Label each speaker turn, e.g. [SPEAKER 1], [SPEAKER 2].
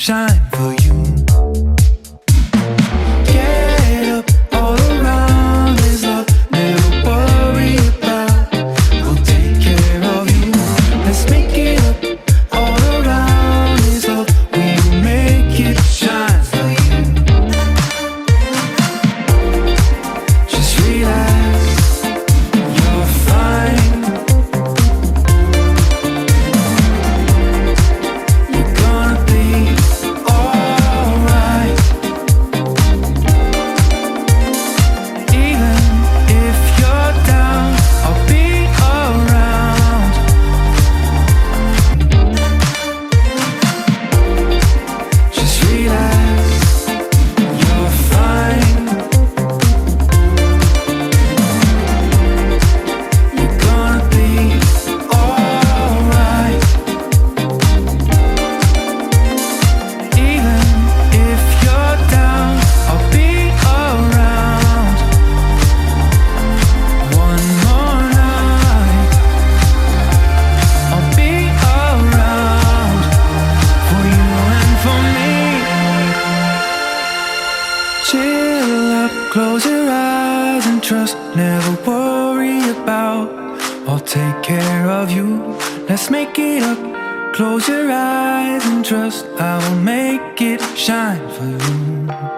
[SPEAKER 1] shine for you. Get up, all around is love, never worry about. We'll take care of you. Let's make it up, all around is love, we'll make it shine for you. Just relax, you're fine. You're gonna be alright. Even if you're down, I'll be around. Just relax, you're fine. You're gonna be alright. Even if you're down, I'll be around. One more night, I'll be around for you and for me. Chill up, close your eyes and trust, never worry about. I'll take care of you. Let's make it up. Close your eyes and trust, I will make it shine for you.